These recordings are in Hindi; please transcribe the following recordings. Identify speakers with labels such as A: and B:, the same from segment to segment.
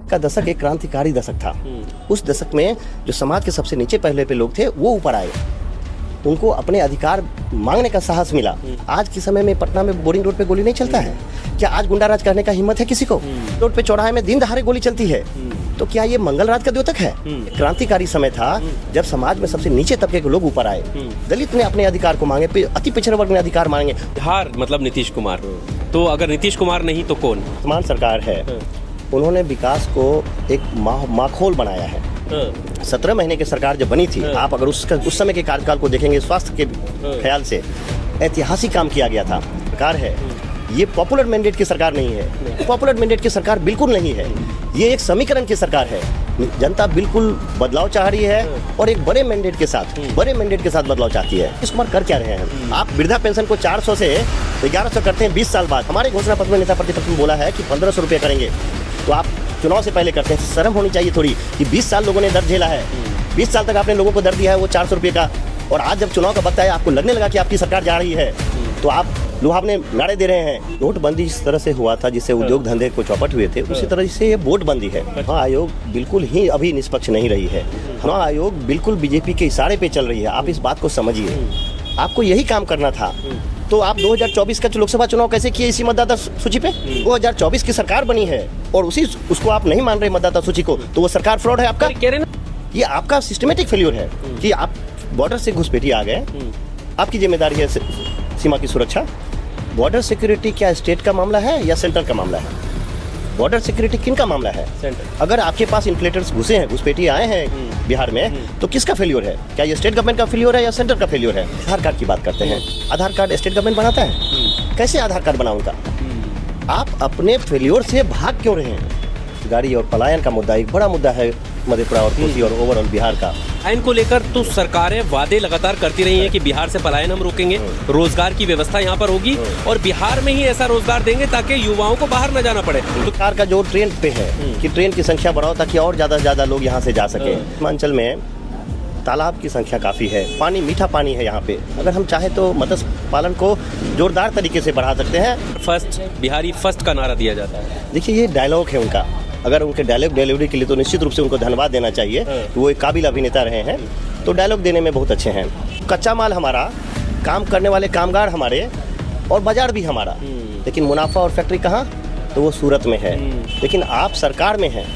A: का दशक एक क्रांतिकारी दशक था। उस दशक में जो समाज के सबसे नीचे पहले पे लोग थे वो ऊपर आए, उनको अपने अधिकार मांगने का साहस मिला। आज के समय में पटना में बोरिंग रोड पे गोली नहीं चलता है क्या? आज गुंडाराज करने का हिम्मत है किसी को? रोड पे चौराहे में दिन दहाड़े गोली चलती है, तो क्या ये मंगलराज का द्योतक है? क्रांतिकारी समय था जब समाज में सबसे नीचे तबके के लोग ऊपर आए, दलित ने अपने अधिकार को मांगे, अति पिछड़े वर्ग ने अधिकार मांगे।
B: बिहार मतलब नीतीश कुमार, तो अगर नीतीश कुमार नहीं तो कौन?
A: वर्तमान सरकार है, उन्होंने विकास को एक माखोल बनाया है। 17 महीने की सरकार जब बनी थी, आप अगर उस समय के कार्यकाल को देखेंगे, स्वास्थ्य के ख्याल से ऐतिहासिक काम किया गया था। सरकार है, ये पॉपुलर मैंडेट की सरकार नहीं है, पॉपुलर मैंडेट की सरकार बिल्कुल नहीं है, ये एक समीकरण की सरकार है। जनता बिल्कुल बदलाव चाह रही है और एक बड़े मैंडेट के साथ बदलाव चाहती है। नीतीश कुमार कर क्या रहे हैं? आप वृद्धा पेंशन को 400 से 1100 करते हैं 20 साल बाद। हमारे घोषणा पत्र में नेता प्रतिपक्ष ने बोला है कि 1500 रुपये करेंगे, तो आप चुनाव से पहले करते हैं। शर्म होनी चाहिए थोड़ी कि 20 साल लोगों ने दर्द झेला है, 20 साल तक आपने लोगों को दर्द दिया है वो 400 रुपये का, और आज जब चुनाव का वक्त आया आपको लगने लगा कि आपकी सरकार जा रही है तो आप लुभावने नारे दे रहे हैं। नोटबंदी इस तरह से हुआ था जिससे उद्योग धंधे को चौपट हुए थे, उसी तरह से ये वोटबंदी है। चुनाव आयोग बिल्कुल ही अभी निष्पक्ष नहीं रही है, चुनाव आयोग बिल्कुल बीजेपी के इशारे पे चल रही है। आप इस बात को समझिए, आपको यही काम करना था तो आप 2024 का लोकसभा चुनाव कैसे किए इसी मतदाता सूची पे? 2024 की सरकार बनी है और उसको आप नहीं मान रहे मतदाता सूची को, तो वो सरकार फ्रॉड है आपका। ये आपका सिस्टमेटिक फेल्यूर है कि आप बॉर्डर से घुसपैठी आ गए, आपकी जिम्मेदारी है सीमा की सुरक्षा। बॉर्डर सिक्योरिटी क्या स्टेट का मामला है या सेंटर का मामला है? बॉर्डर सिक्योरिटी किन का मामला है? सेंटर। अगर आपके पास इन्फ्लेटर्स घुसे हैं, घुसपैठी आए हैं बिहार में, तो किसका फेल्योर है? क्या ये स्टेट गवर्नमेंट का फेल्योर है या सेंटर का फेल्योर है? आधार कार्ड की बात करते हैं, आधार कार्ड स्टेट गवर्नमेंट बनाता है? कैसे आधार कार्ड बना उनका? आप अपने फेल्योर से भाग क्यों रहे हैं? गाड़ी और पलायन का मुद्दा एक बड़ा मुद्दा है मधेपुरा और कोसी और ओवरऑल बिहार का।
B: पलायन को लेकर तो सरकारें वादे लगातार करती रही हैं कि बिहार से पलायन हम रोकेंगे, रोजगार की व्यवस्था यहाँ पर होगी और बिहार में ही ऐसा रोजगार देंगे ताकि युवाओं को बाहर न जाना पड़े।
A: सरकार का जो ट्रेन पे है कि ट्रेन की संख्या बढ़ाओ ताकि और ज्यादा लोग यहाँ से जा सके। हिमाचल में तालाब की संख्या काफी है, पानी मीठा पानी है यहाँ पे, अगर हम चाहे तो मत्स्य पालन को जोरदार तरीके से बढ़ा सकते हैं।
B: फर्स्ट बिहारी फर्स्ट का नारा दिया जाता है।
A: देखिए ये डायलॉग है उनका, अगर उनके डायलॉग डिलीवरी के लिए तो निश्चित रूप से उनको धन्यवाद देना चाहिए, वो एक काबिल अभिनेता रहे हैं, तो डायलॉग देने में बहुत अच्छे हैं। कच्चा माल हमारा, काम करने वाले कामगार हमारे और बाजार भी हमारा, लेकिन मुनाफा और फैक्ट्री कहाँ? तो वो सूरत में है। लेकिन आप सरकार में हैं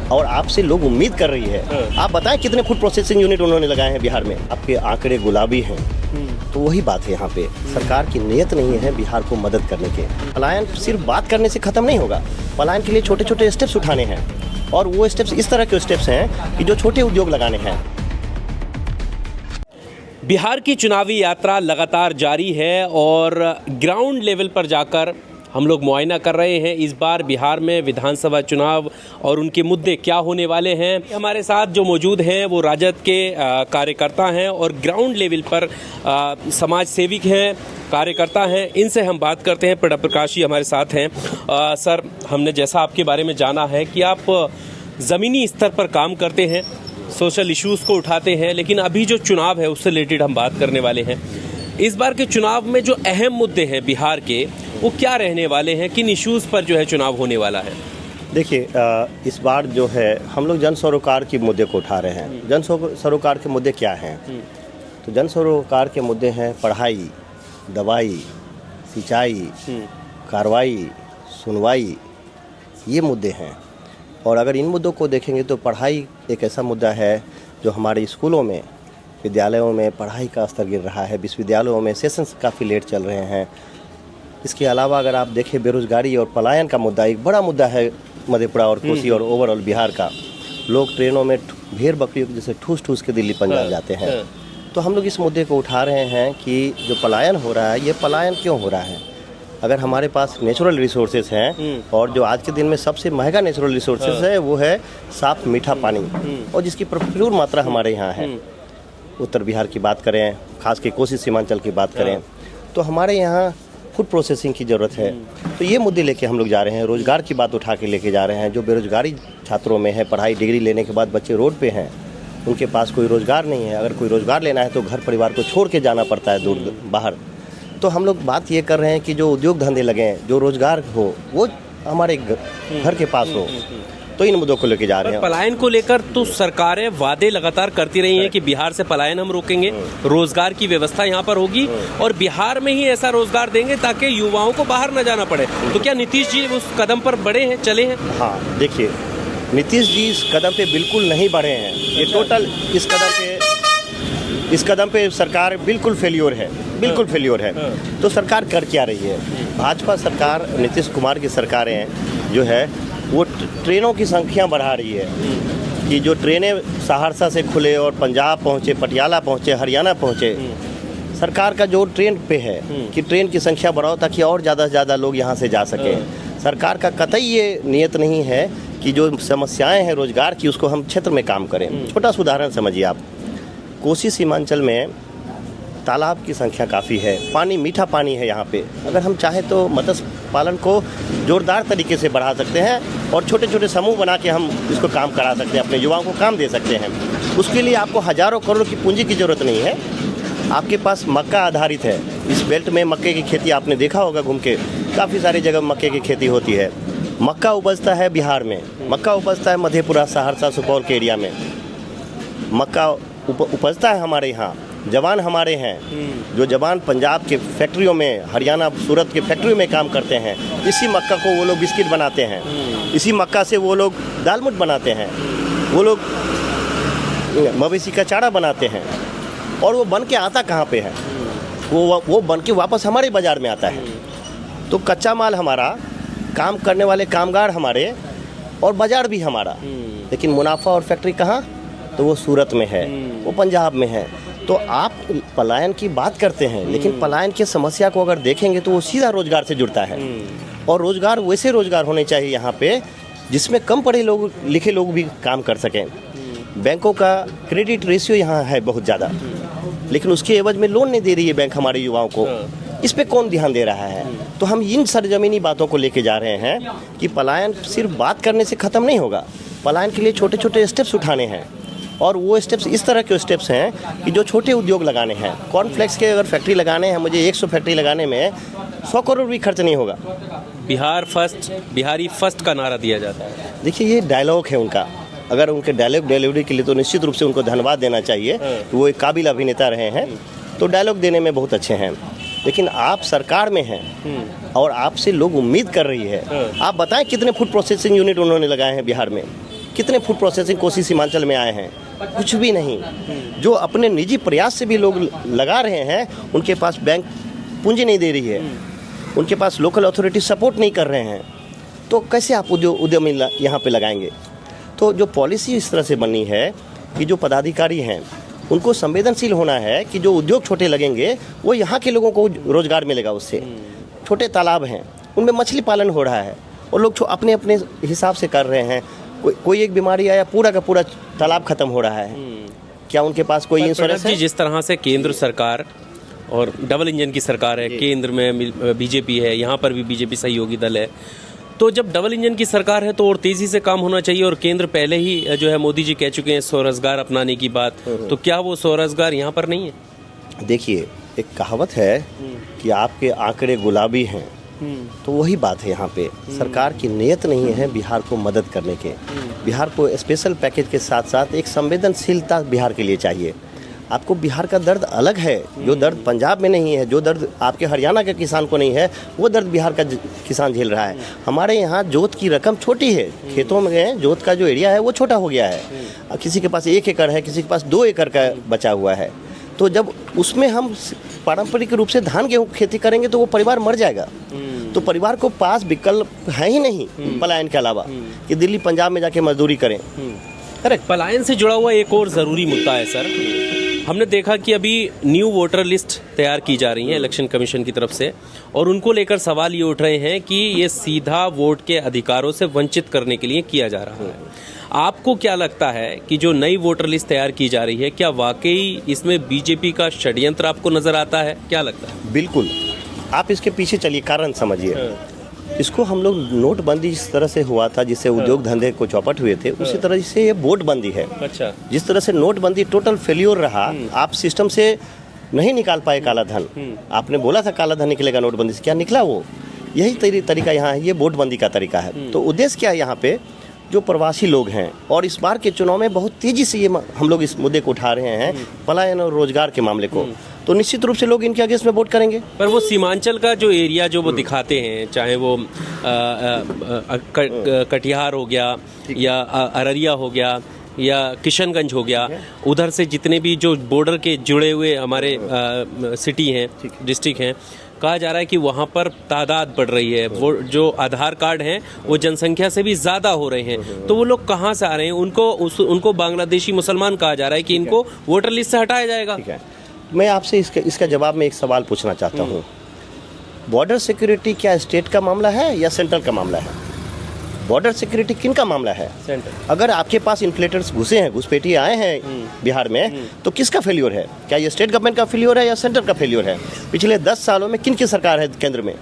A: और आपसे लोग उम्मीद कर रही है। आप बताएं कितने फूड प्रोसेसिंग यूनिट उन्होंने लगाए हैं बिहार में? आपके आंकड़े गुलाबी हैं, तो वही बात है यहाँ पे सरकार की नीयत नहीं है बिहार को मदद करने के। पलायन सिर्फ बात करने से खत्म नहीं होगा, पलायन के लिए छोटे छोटे स्टेप्स उठाने हैं, और वो स्टेप्स इस तरह के स्टेप्स हैं कि जो छोटे उद्योग लगाने हैं।
B: बिहार की चुनावी यात्रा लगातार जारी है और ग्राउंड लेवल पर जाकर हम लोग मुआयना कर रहे हैं इस बार बिहार में विधानसभा चुनाव और उनके मुद्दे क्या होने वाले हैं। हमारे साथ जो मौजूद हैं वो राजद के कार्यकर्ता हैं और ग्राउंड लेवल पर समाज सेविक हैं, कार्यकर्ता हैं। इनसे हम बात करते हैं। प्रणब प्रकाश जी हमारे साथ हैं। सर, हमने जैसा आपके बारे में जाना है कि आप ज़मीनी स्तर पर काम करते हैं, सोशल इश्यूज़ को उठाते हैं, लेकिन अभी जो चुनाव है उससे रिलेटेड हम बात करने वाले हैं। इस बार के चुनाव में जो अहम मुद्दे हैं बिहार के वो क्या रहने वाले हैं? किन इश्यूज़ पर जो है चुनाव होने वाला है?
A: देखिए, इस बार जो है हम लोग जन सरोकार के मुद्दे को उठा रहे हैं। जन सरोकार के मुद्दे क्या हैं? तो जन सरोकार के मुद्दे हैं पढ़ाई, दवाई, सिंचाई, कार्रवाई, सुनवाई, ये मुद्दे हैं। और अगर इन मुद्दों को देखेंगे तो पढ़ाई एक ऐसा मुद्दा है जो हमारे स्कूलों में, विद्यालयों में पढ़ाई का स्तर गिर रहा है। विश्वविद्यालयों में सेशंस काफ़ी लेट चल रहे हैं। इसके अलावा अगर आप देखें बेरोजगारी और पलायन का मुद्दा एक बड़ा मुद्दा है मधेपुरा और कोसी और ओवरऑल बिहार का। लोग ट्रेनों में भेड़ बकरियों जैसे ठूस के दिल्ली पंजाब जाते हैं। तो हम लोग इस मुद्दे को उठा रहे हैं कि जो पलायन हो रहा है, ये पलायन क्यों हो रहा है? अगर हमारे पास नेचुरल रिसोर्सेज हैं और जो आज के दिन में सबसे महंगा नेचुरल रिसोर्सेज है वो है साफ मीठा पानी, और जिसकी प्रचुर मात्रा हमारे यहाँ है। उत्तर बिहार की बात करें, खास के कोसी सीमांचल की बात करें, तो हमारे यहाँ फूड प्रोसेसिंग की ज़रूरत है। तो ये मुद्दे लेके हम लोग जा रहे हैं। रोज़गार की बात उठा के लेके जा रहे हैं। जो बेरोजगारी छात्रों में है, पढ़ाई डिग्री लेने के बाद बच्चे रोड पे हैं, उनके पास कोई रोज़गार नहीं है। अगर कोई रोज़गार लेना है तो घर परिवार को छोड़ के जाना पड़ता है दूर बाहर। तो हम लोग बात ये कर रहे हैं कि जो उद्योग धंधे लगें, जो रोज़गार हो वो हमारे घर के पास हो। तो इन मुद्दों को लेके जा रहे हैं।
B: पलायन को लेकर तो सरकारें वादे लगातार करती रही हैं कि बिहार से पलायन हम रोकेंगे, रोजगार की व्यवस्था यहाँ पर होगी और बिहार में ही ऐसा रोजगार देंगे ताकि युवाओं को बाहर न जाना पड़े। तो क्या नीतीश जी उस कदम पर बढ़े हैं, चले हैं?
A: हाँ, देखिए, नीतीश जी इस कदम पे बिल्कुल नहीं बढ़े हैं। ये टोटल इस कदम पे सरकार बिल्कुल फेल्योर है, बिल्कुल फेल्योर है। तो सरकार कर क्या रही है? भाजपा सरकार, नीतीश कुमार की सरकारें जो है वो ट्रेनों की संख्या बढ़ा रही है कि जो ट्रेनें सहरसा से खुले और पंजाब पहुँचे, पटियाला पहुँचे, हरियाणा पहुँचे। सरकार का जो ट्रेन पे है कि ट्रेन की संख्या बढ़ाओ ताकि और ज़्यादा से ज़्यादा लोग यहाँ से जा सकें। सरकार का कतई ये नियत नहीं है कि जो समस्याएं हैं रोजगार की उसको हम क्षेत्र में काम करें। छोटा सा उदाहरण समझिए आप, कोसी सीमांचल में तालाब की संख्या काफ़ी है, पानी मीठा पानी है यहाँ पे। अगर हम चाहें तो मत्स्य पालन को जोरदार तरीके से बढ़ा सकते हैं और छोटे छोटे समूह बना के हम इसको काम करा सकते हैं, अपने युवाओं को काम दे सकते हैं। उसके लिए आपको हज़ारों करोड़ की पूंजी की ज़रूरत नहीं है। आपके पास मक्का आधारित है, इस बेल्ट में मक्के की खेती आपने देखा होगा घूम के, काफ़ी सारी जगह मक्के की खेती होती है। मक्का उपजता है बिहार में, मक्का उपजता है मधेपुरा, सहरसा, सुपौल के एरिया में मक्का उपजता है हमारे यहाँ। जवान हमारे हैं, जो जवान पंजाब के फैक्ट्रियों में, हरियाणा, सूरत के फैक्ट्रियों में काम करते हैं। इसी मक्का को वो लोग बिस्किट बनाते हैं, इसी मक्का से वो लोग दालमोट बनाते हैं, वो लोग मवेशी का चारा बनाते हैं। और वो बन के आता कहाँ पे है? वो बन के वापस हमारे बाज़ार में आता है। तो कच्चा माल हमारा, काम करने वाले कामगार हमारे और बाज़ार भी हमारा, लेकिन मुनाफा और फैक्ट्री कहाँ? तो वो सूरत में है, वो पंजाब में है। तो आप पलायन की बात करते हैं, लेकिन पलायन की समस्या को अगर देखेंगे तो वो सीधा रोजगार से जुड़ता है। और रोजगार वैसे रोजगार होने चाहिए यहाँ पे जिसमें कम पढ़े लोग, लिखे लोग भी काम कर सकें। बैंकों का क्रेडिट रेशियो यहाँ है बहुत ज़्यादा, लेकिन उसके एवज में लोन नहीं दे रही है बैंक हमारे युवाओं को। इस पे कौन ध्यान दे रहा है? तो हम इन सरजमीनी बातों को लेके जा रहे हैं कि पलायन सिर्फ बात करने से ख़त्म नहीं होगा। पलायन के लिए छोटे छोटे स्टेप्स उठाने हैं, और वो स्टेप्स इस तरह के स्टेप्स हैं कि जो छोटे उद्योग लगाने हैं। कॉर्नफ्लेक्स के अगर फैक्ट्री लगाने हैं मुझे, 100 फैक्ट्री लगाने में 100 करोड़ भी खर्च नहीं होगा।
B: बिहार फर्स्ट, बिहारी फर्स्ट का नारा दिया जाता है।
A: देखिए, ये डायलॉग है उनका। अगर उनके डायलॉग डिलीवरी के लिए तो निश्चित रूप से उनको धन्यवाद देना चाहिए कि वो एक काबिल अभिनेता रहे हैं, तो डायलॉग देने में बहुत अच्छे हैं। लेकिन आप सरकार में हैं और आपसे लोग उम्मीद कर रही है। आप बताएं कितने फूड प्रोसेसिंग यूनिट उन्होंने लगाए हैं बिहार में, कितने फूड प्रोसेसिंग कोसी सीमांचल में आए हैं? कुछ भी नहीं। जो अपने निजी प्रयास से भी लोग लगा रहे हैं, उनके पास बैंक पूंजी नहीं दे रही है, उनके पास लोकल अथॉरिटी सपोर्ट नहीं कर रहे हैं, तो कैसे आप उद्यमी यहाँ पे लगाएंगे? तो जो पॉलिसी इस तरह से बनी है कि जो पदाधिकारी हैं उनको संवेदनशील होना है कि जो उद्योग छोटे लगेंगे वो यहाँ के लोगों को रोजगार मिलेगा। उससे छोटे तालाब हैं, उनमें मछली पालन हो रहा है और लोग अपने अपने हिसाब से कर रहे हैं। कोई एक बीमारी आया, पूरा का पूरा तालाब खत्म हो रहा है। क्या उनके पास कोई इंश्योरेंस है?
B: जिस तरह से केंद्र सरकार और डबल इंजन की सरकार है, केंद्र में बीजेपी है, यहाँ पर भी बीजेपी सहयोगी दल है, तो जब डबल इंजन की सरकार है तो और तेजी से काम होना चाहिए। और केंद्र पहले ही जो है मोदी जी कह चुके हैं स्वरोजगार अपनाने की बात, तो क्या वो स्वरोजगार यहाँ पर नहीं है?
A: देखिए, एक कहावत है कि आपके आंकड़े गुलाबी हैं, तो वही बात है। यहाँ पे सरकार की नीयत नहीं है बिहार को मदद करने के। बिहार को स्पेशल पैकेज के साथ साथ एक संवेदनशीलता बिहार के लिए चाहिए। आपको बिहार का दर्द अलग है, जो दर्द पंजाब में नहीं है, जो दर्द आपके हरियाणा के किसान को नहीं है, वो दर्द बिहार का किसान झेल रहा है। हमारे यहाँ जोत की रकम छोटी है, खेतों में जोत का जो एरिया है वो छोटा हो गया है। किसी के पास 1 एकड़ है, किसी के पास 2 एकड़ का बचा हुआ है। तो जब उसमें हम पारंपरिक रूप से धान गेहूँ खेती करेंगे तो वो परिवार मर जाएगा। तो परिवार को पास विकल्प है ही नहीं पलायन के अलावा कि दिल्ली पंजाब में जाके मजदूरी करें।
B: करेक्ट। पलायन से जुड़ा हुआ एक और ज़रूरी मुद्दा है सर, हमने देखा कि अभी न्यू वोटर लिस्ट तैयार की जा रही है इलेक्शन कमीशन की तरफ से, और उनको लेकर सवाल ये उठ रहे हैं कि ये सीधा वोट के अधिकारों से वंचित करने के लिए किया जा रहा है। आपको क्या लगता है कि जो नई वोटर लिस्ट तैयार की जा रही है, क्या वाकई इसमें बीजेपी का षड्यंत्र आपको नजर आता है? क्या लगता है?
A: बिल्कुल, आप इसके पीछे चलिए, कारण समझिए। इसको हम लोग नोटबंदी जिस तरह से हुआ था, जिससे उद्योग धंधे को चौपट हुए थे, उसी तरह से ये वोटबंदी है।
B: अच्छा।
A: जिस तरह से नोटबंदी टोटल फेल्योर रहा, आप सिस्टम से नहीं निकाल पाए काला धन। आपने बोला था काला धन निकलेगा नोटबंदी से, क्या निकला? वो यही तरीका यहाँ है, ये वोटबंदी का तरीका है। तो उद्देश्य क्या है यहाँ पे? जो प्रवासी लोग हैं, और इस बार के चुनाव में बहुत तेजी से ये हम लोग इस मुद्दे को उठा रहे हैं, पलायन और रोजगार के मामले को, तो निश्चित रूप से लोग इनके अगेंस्ट में वोट करेंगे।
B: पर वो सीमांचल का जो एरिया जो वो दिखाते हैं, चाहे वो कटिहार हो गया या अररिया हो गया या किशनगंज हो गया, उधर से जितने भी जो बॉर्डर के जुड़े हुए हमारे सिटी हैं, डिस्ट्रिक्ट हैं, कहा जा रहा है कि वहाँ पर तादाद बढ़ रही है, वो जो आधार कार्ड हैं वो जनसंख्या से भी ज़्यादा हो रहे हैं, तो वो लोग कहाँ से आ रहे हैं? उनको बांग्लादेशी मुसलमान कहा जा रहा है कि इनको वोटर लिस्ट से हटाया जाएगा।
A: ठीक है, मैं आपसे इसका जवाब में एक सवाल पूछना चाहता हूँ। बॉर्डर सिक्योरिटी क्या स्टेट का मामला है या सेंट्रल का मामला है? बॉर्डर सिक्योरिटी किन का मामला है?
B: सेंट्रल।
A: अगर आपके पास इन्फ्लेटर्स घुसे हैं, घुसपैठिए आए हैं बिहार में, तो किसका फेल्योर है? क्या ये स्टेट गवर्नमेंट का फेल्योर है या सेंटर का फेल्योर है? पिछले 10 सालों में किन की सरकार है केंद्र में?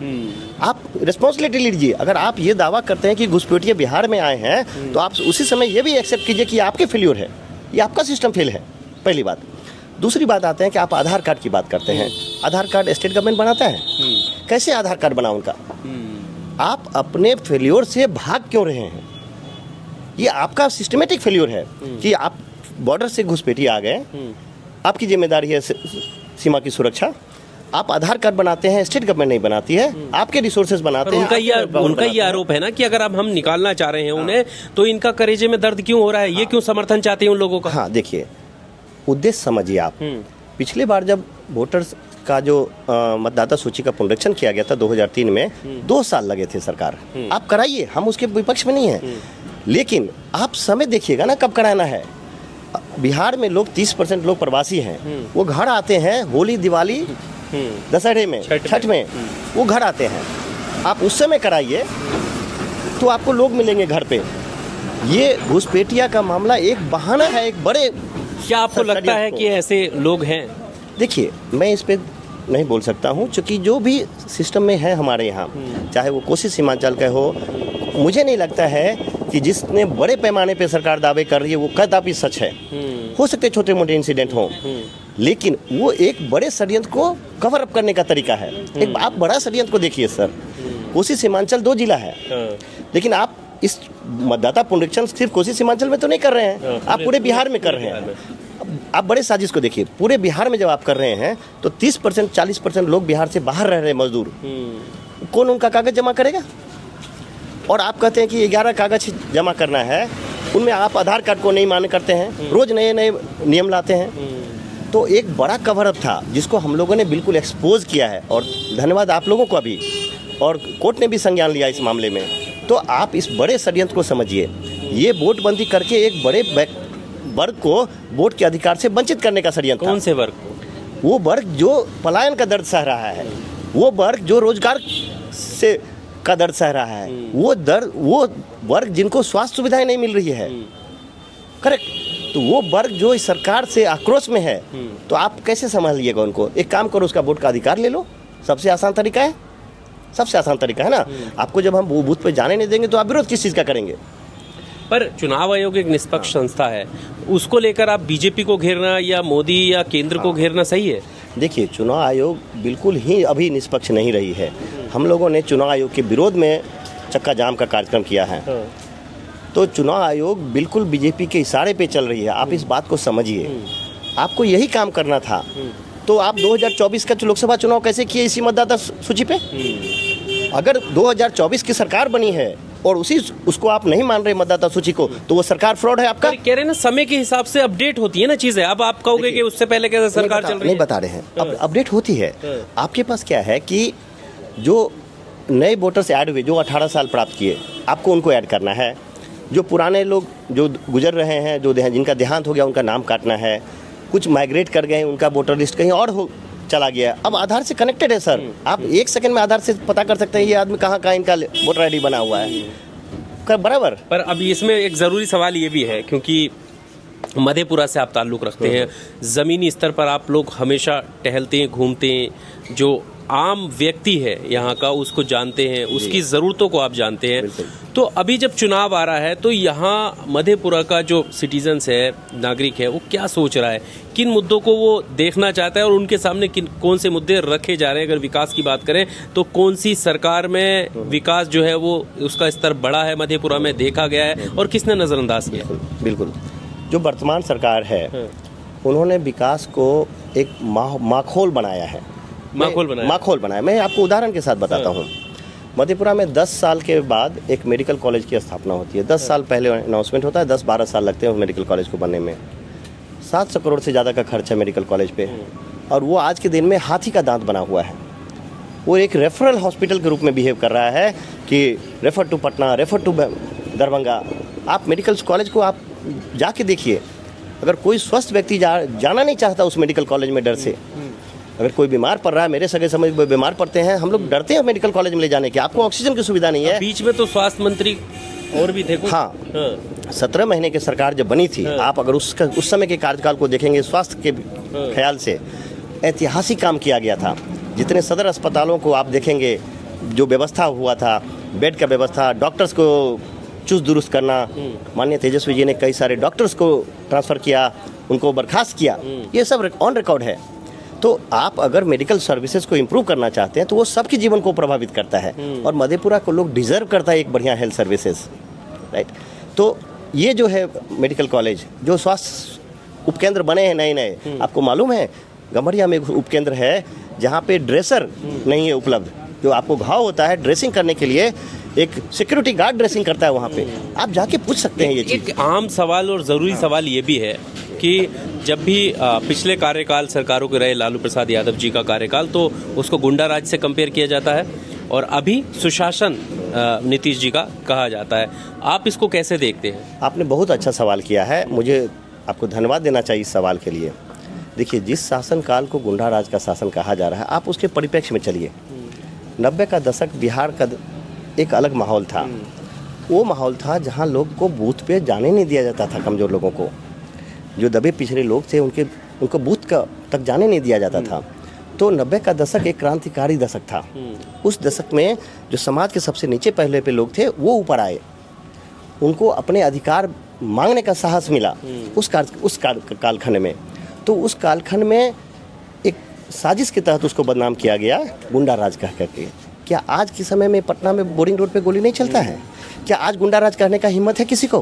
A: आप रिस्पॉन्सिबिलिटी लीजिए। अगर आप ये दावा करते हैं कि घुसपैठिए बिहार में आए हैं, तो आप उसी समय ये भी एक्सेप्ट कीजिए कि आपके फेल्योर है, ये आपका सिस्टम फेल है। पहली बात। दूसरी बात आते हैं कि आप आधार कार्ड की बात करते हैं। आधार कार्ड स्टेट गवर्नमेंट बनाता है? कैसे आधार कार्ड बना उनका? आप अपने फेल्योर से भाग क्यों रहे हैं? ये आपका सिस्टमेटिक फेल्योर है कि आप बॉर्डर से घुसपैठिए आ गए, आपकी जिम्मेदारी है सीमा की सुरक्षा। आप आधार कार्ड बनाते हैं, स्टेट गवर्नमेंट नहीं बनाती है, आपके रिसोर्सेज बनाते हैं।
B: उनका ये आरोप है ना कि अगर अब हम निकालना चाह रहे हैं उन्हें, तो इनका कलेजे में दर्द क्यों हो रहा है? ये क्यों समर्थन चाहते हैं उन लोगों का?
A: हाँ, देखिए, उद्देश्य समझिए आप। पिछली बार जब वोटर्स का जो मतदाता सूची का पुनरीक्षण किया गया था 2003 में, 2 साल लगे थे सरकार। आप कराइए, हम उसके विपक्ष में नहीं हैं, लेकिन आप समय देखिएगा ना कब कराना है। बिहार में लोग 30% लोग प्रवासी हैं, वो घर आते हैं होली, दिवाली, दशहरे में, छठ में वो घर आते हैं। आप उस समय कराइए तो आपको लोग मिलेंगे घर पे। ये घुसपैठिया का मामला एक बहाना है, एक बड़े।
B: क्या आपको लगता है कि ऐसे लोग हैं?
A: देखिए, मैं इस पे नहीं बोल सकता हूँ, क्योंकि जो भी सिस्टम में है हमारे यहाँ, चाहे वो कोसी सीमांचल का हो, मुझे नहीं लगता है कि जिसने बड़े पैमाने पे सरकार दावे कर रही है वो कदापि सच है। हो सकते छोटे मोटे इंसिडेंट हों, लेकिन वो एक बड़े षड्यंत्र को कवर अप करने का तरीका है। एक आप बड़ा षड्यंत्र को देखिए सर, कोसी सीमांचल 2 जिला है, लेकिन आप इस मतदाता पुनरीक्षण सिर्फ कोसी सीमांचल में तो नहीं कर रहे हैं, आप पूरे बिहार में कर रहे हैं। आप बड़े साजिश को देखिए, पूरे बिहार में जब आप कर रहे हैं तो 30% 40% लोग बिहार से बाहर रह रहे हैं, मजदूर। कौन उनका कागज जमा करेगा? और आप कहते हैं कि 11 कागज जमा करना है, उनमें आप आधार कार्ड को नहीं मान्य करते हैं, रोज नए नए नियम लाते हैं। तो एक बड़ा कवर अप था जिसको हम लोगों ने बिल्कुल एक्सपोज किया है, और धन्यवाद आप लोगों को अभी, और कोर्ट ने भी संज्ञान लिया इस मामले में। तो आप इस बड़े षड्यंत्र को समझिए। ये वोटबंदी करके एक बड़े वर्ग को वोट के अधिकार से वंचित करने का षड्यंत्र।
B: कौन से वर्ग?
A: वो वर्ग जो पलायन का दर्द सह रहा है, वो वर्ग जो रोजगार से का दर्द सह रहा है, वो वर्ग जिनको स्वास्थ्य सुविधाएं नहीं मिल रही है, करेक्ट। तो वो वर्ग जो इस सरकार से आक्रोश में है, तो आप कैसे संभालिएगा उनको? एक काम करो, उसका वोट का अधिकार ले लो, सबसे आसान तरीका है, सबसे आसान तरीका है ना। आपको जब हम वो बूथ पे जाने नहीं देंगे तो आप विरोध किस चीज़ का करेंगे?
B: पर चुनाव आयोग एक निष्पक्ष संस्था है, उसको लेकर आप बीजेपी को घेरना या मोदी या केंद्र को घेरना सही है?
A: देखिए, चुनाव आयोग बिल्कुल ही अभी निष्पक्ष नहीं रही है। हम लोगों ने चुनाव आयोग के विरोध में चक्का जाम का कार्यक्रम किया है। तो चुनाव आयोग बिल्कुल बीजेपी के इशारे पे चल रही है, आप इस बात को समझिए। आपको यही काम करना था, तो आप 2024 का लोकसभा चुनाव कैसे किए इसी मतदाता सूची पे? अगर 2024 की सरकार बनी है और उसको आप नहीं मान रहे मतदाता सूची को, तो वो सरकार फ्रॉड है आपका।
B: कह रहे ना, समय के हिसाब से अपडेट होती है ना चीजें। अब आप कहोगे कि उससे पहले कैसे सरकार चल रही है?
A: नहीं बता रहे हैं, अब अपडेट होती है। आपके पास क्या है कि जो नए वोटर्स ऐड हुए, जो 18 साल प्राप्त किए, आपको उनको ऐड करना है। जो पुराने लोग जो गुजर रहे हैं, जो जिनका देहांत हो गया, उनका नाम काटना है। कुछ माइग्रेट कर गए, उनका वोटर लिस्ट कहीं और चला गया। अब आधार से कनेक्टेड है सर, आप 1 सेकंड में आधार से पता कर सकते हैं ये आदमी कहाँ इनका वोटर आईडी बना हुआ है, बराबर।
B: पर अभी इसमें एक ज़रूरी सवाल ये भी है, क्योंकि मधेपुरा से आप ताल्लुक़ रखते हैं, ज़मीनी स्तर पर आप लोग हमेशा टहलते हैं, घूमते हैं, जो आम व्यक्ति है यहाँ का उसको जानते हैं, उसकी ज़रूरतों को आप जानते हैं। तो अभी जब चुनाव आ रहा है तो यहाँ मधेपुरा का जो सिटीजन्स है, नागरिक है, वो क्या सोच रहा है, किन मुद्दों को वो देखना चाहता है और उनके सामने कौन से मुद्दे रखे जा रहे हैं? अगर विकास की बात करें तो कौन सी सरकार में विकास जो है वो उसका स्तर बढ़ा है, मधेपुरा में देखा गया है और किसने नज़रअंदाज किया?
A: बिल्कुल, जो वर्तमान सरकार है उन्होंने विकास को एक माखोल बनाया है। माखोल बनाया। मैं आपको उदाहरण के साथ बताता हूँ। मधेपुरा में 10 साल के बाद एक मेडिकल कॉलेज की स्थापना होती है। 10 साल पहले अनाउंसमेंट होता है, 10-12 साल लगते हैं मेडिकल कॉलेज को बनने में। 700 करोड़ से ज़्यादा का खर्च है मेडिकल कॉलेज पे, और वो आज के दिन में हाथी का दांत बना हुआ है। वो एक रेफरल हॉस्पिटल के रूप में बिहेव कर रहा है कि refer to Patna, refer to Darbhanga. आप मेडिकल कॉलेज को आप जाके देखिए, अगर कोई स्वस्थ व्यक्ति जाना नहीं चाहता उस मेडिकल कॉलेज में डर से, अगर कोई बीमार पड़ रहा है, मेरे सगे समझ बीमार पड़ते हैं, हम लोग डरते हैं मेडिकल कॉलेज में ले जाने के। आपको ऑक्सीजन की सुविधा नहीं है।
B: बीच में तो स्वास्थ्य मंत्री और भी थे।
A: हाँ, 17 महीने की सरकार जब बनी थी, आप अगर उस समय के कार्यकाल को देखेंगे, स्वास्थ्य के ख्याल से ऐतिहासिक काम किया गया था। जितने सदर अस्पतालों को आप देखेंगे, जो व्यवस्था हुआ था, बेड का व्यवस्था, डॉक्टर्स को चुस्त दुरुस्त करना, माननीय तेजस्वी जी ने कई सारे डॉक्टर्स को ट्रांसफ़र किया, उनको बर्खास्त किया, ये सब ऑन रिकॉर्ड है। तो आप अगर मेडिकल सर्विसेज को इम्प्रूव करना चाहते हैं तो वो सबके जीवन को प्रभावित करता है, और मधेपुरा को लोग डिजर्व करता है एक बढ़िया हेल्थ सर्विसेज, राइट। तो ये जो है मेडिकल कॉलेज, जो स्वास्थ्य उपकेंद्र बने हैं नए, आपको मालूम है गम्हरिया में एक उपकेंद्र है जहाँ पे ड्रेसर नहीं है उपलब्ध। जो आपको घाव होता है, ड्रेसिंग करने के लिए एक सिक्योरिटी गार्ड ड्रेसिंग करता है वहाँ पे, आप जाके पूछ सकते हैं ये चीज़।
B: एक आम सवाल और ज़रूरी सवाल ये भी है कि जब भी पिछले कार्यकाल सरकारों के रहे लालू प्रसाद यादव जी का कार्यकाल, तो उसको गुंडा राज से कंपेयर किया जाता है, और अभी सुशासन नीतीश जी का कहा जाता है। आप इसको कैसे देखते हैं?
A: आपने बहुत अच्छा सवाल किया है, मुझे आपको धन्यवाद देना चाहिए इस सवाल के लिए। देखिए, जिस शासनकाल को गुंडा राज का शासन कहा जा रहा है, आप उसके परिप्रेक्ष्य में चलिए। 90 का दशक बिहार का एक अलग माहौल था। वो माहौल था जहाँ लोग को बूथ पे जाने नहीं दिया जाता था। कमज़ोर लोगों को, जो दबे पिछड़े लोग थे, उनको बूथ तक जाने नहीं दिया जाता था। तो 90 का दशक एक क्रांतिकारी दशक था। उस दशक में जो समाज के सबसे नीचे पहले पे लोग थे वो ऊपर आए, उनको अपने अधिकार मांगने का साहस मिला उस कालखंड में। तो उस कालखंड में एक साजिश के तहत उसको बदनाम किया गया गुंडा राज कह करके। क्या आज के समय में पटना में बोरिंग रोड पे गोली नहीं चलता है? क्या आज गुंडा राज कहने का हिम्मत है किसी को?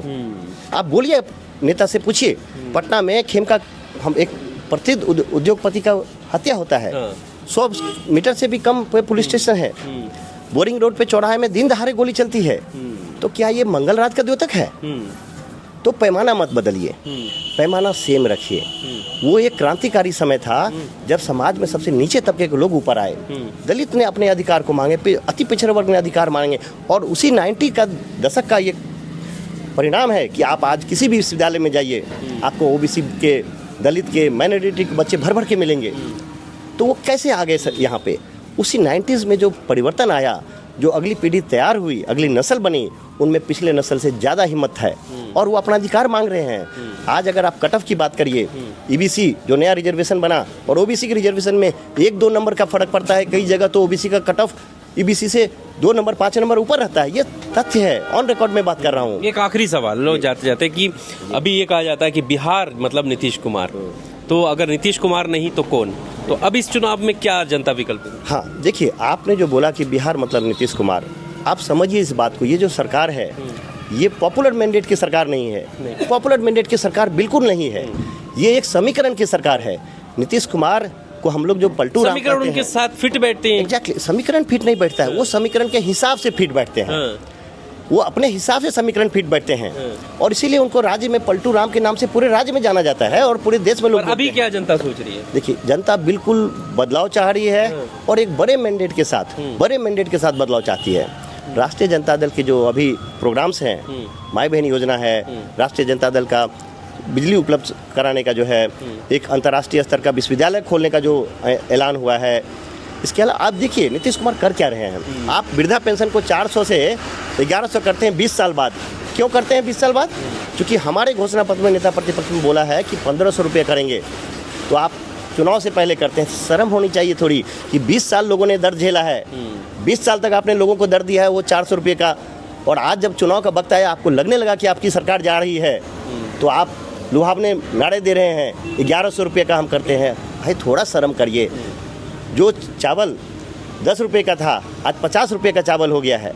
A: आप बोलिए, नेता से पूछिए, पटना में खेमका हम एक प्रसिद्ध उद्योगपति का हत्या होता है, 100 मीटर से भी कम पे पुलिस स्टेशन है, बोरिंग रोड पे चौराहे में दिन दहाड़े गोली चलती है। तो क्या ये मंगल राज का द्योतक है? तो पैमाना मत बदलिए, पैमाना सेम रखिए। वो एक क्रांतिकारी समय था जब समाज में सबसे नीचे तबके के लोग ऊपर आए। दलित ने अपने अधिकार को मांगे, अति पिछड़े वर्ग ने अधिकार मांगे, और उसी 90 का दशक का ये परिणाम है कि आप आज किसी भी विश्वविद्यालय में जाइए, आपको ओबीसी के, दलित के, माइनॉरिटी के बच्चे भर भर के मिलेंगे। तो वो कैसे आ गए यहाँ पे? उसी 90s में जो परिवर्तन आया, जो अगली पीढ़ी तैयार हुई, अगली नस्ल बनी, उनमें पिछले नस्ल से ज़्यादा हिम्मत है और वो अपना अधिकार मांग रहे हैं। आज अगर आप कट ऑफ की बात करिए, ईबीसी जो नया रिजर्वेशन बना और ओबीसी के रिजर्वेशन में 1-2 नंबर का फर्क पड़ता है। कई जगह तो ओबीसी का कट ऑफ ईबीसी से 2 नंबर 5 नंबर ऊपर रहता है। ये तथ्य है, ऑन रिकॉर्ड में बात कर रहा हूँ।
B: एक आखिरी सवाल, लोग जाते जाते कि अभी ये कहा जाता है कि बिहार मतलब नीतीश कुमार, तो अगर नीतीश कुमार नहीं तो कौन? तो अब इस चुनाव में क्या जनता विकल्प है?
A: हाँ, देखिए, आपने जो बोला कि बिहार मतलब नीतीश कुमार, आप समझिए इस बात को, ये जो सरकार है ये पॉपुलर मैंडेट की सरकार नहीं है। पॉपुलर मैंडेट की सरकार बिल्कुल नहीं है। ये एक समीकरण की सरकार है। नीतीश कुमार को हम लोग जो पलटू राम
B: समीकरण उनके साथ फिट बैठते हैं।
A: एग्जैक्टली, समीकरण फिट नहीं बैठता है, वो समीकरण के हिसाब से फिट बैठते हैं। वो अपने हिसाब से समीकरण फिट बैठते हैं, और इसीलिए उनको राज्य में पलटू राम के नाम से पूरे राज्य में जाना जाता है और पूरे देश में लोग।
B: अभी क्या जनता सोच रही है?
A: देखिए, जनता बिल्कुल बदलाव चाह रही है, और एक बड़े मैंडेट के साथ बदलाव चाहती है। राष्ट्रीय जनता दल के जो अभी प्रोग्राम्स हैं, माई बहन योजना है, राष्ट्रीय जनता दल का बिजली उपलब्ध कराने का जो है, एक अंतर्राष्ट्रीय स्तर का विश्वविद्यालय खोलने का जो ऐलान हुआ है, इसके अलावा आप देखिए नीतीश कुमार कर क्या रहे हैं। आप वृद्धा पेंशन को 400 से 1100 करते हैं 20 साल बाद। क्यों करते हैं 20 साल बाद? क्योंकि हमारे घोषणा पत्र में नेता प्रतिपक्ष ने बोला है कि 1500 रुपये करेंगे, तो आप चुनाव से पहले करते हैं। शर्म होनी चाहिए थोड़ी कि 20 साल लोगों ने दर्द झेला है, 20 साल तक आपने लोगों को दर्द दिया है, वो 400 रुपये का और आज जब चुनाव का वक्त आया, आपको लगने लगा कि आपकी सरकार जा रही है, तो आप लुभावने नारे दे रहे हैं 1100 रुपये का हम करते हैं। भाई थोड़ा शर्म करिए। जो चावल 10 रुपये का था आज 50 रुपये का चावल हो गया है।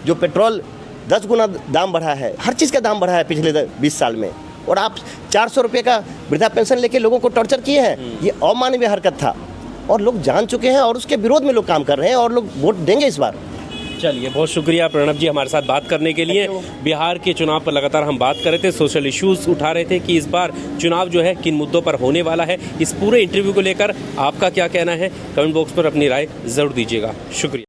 A: जो पेट्रोल 10 गुना दाम बढ़ा है, हर चीज़ का दाम बढ़ा है पिछले 20 साल में, और आप 400 रुपये का वृद्धा पेंशन लेके लोगों को टॉर्चर किए हैं। ये अमानवीय हरकत था और लोग जान चुके हैं और उसके विरोध में लोग काम कर रहे हैं और लोग वोट देंगे इस बार।
B: चलिए, बहुत शुक्रिया प्रणब जी हमारे साथ बात करने के लिए। बिहार के चुनाव पर लगातार हम बात कर रहे थे, सोशल इश्यूज उठा रहे थे कि इस बार चुनाव जो है किन मुद्दों पर होने वाला है। इस पूरे इंटरव्यू को लेकर आपका क्या कहना है, कमेंट बॉक्स पर अपनी राय ज़रूर दीजिएगा। शुक्रिया।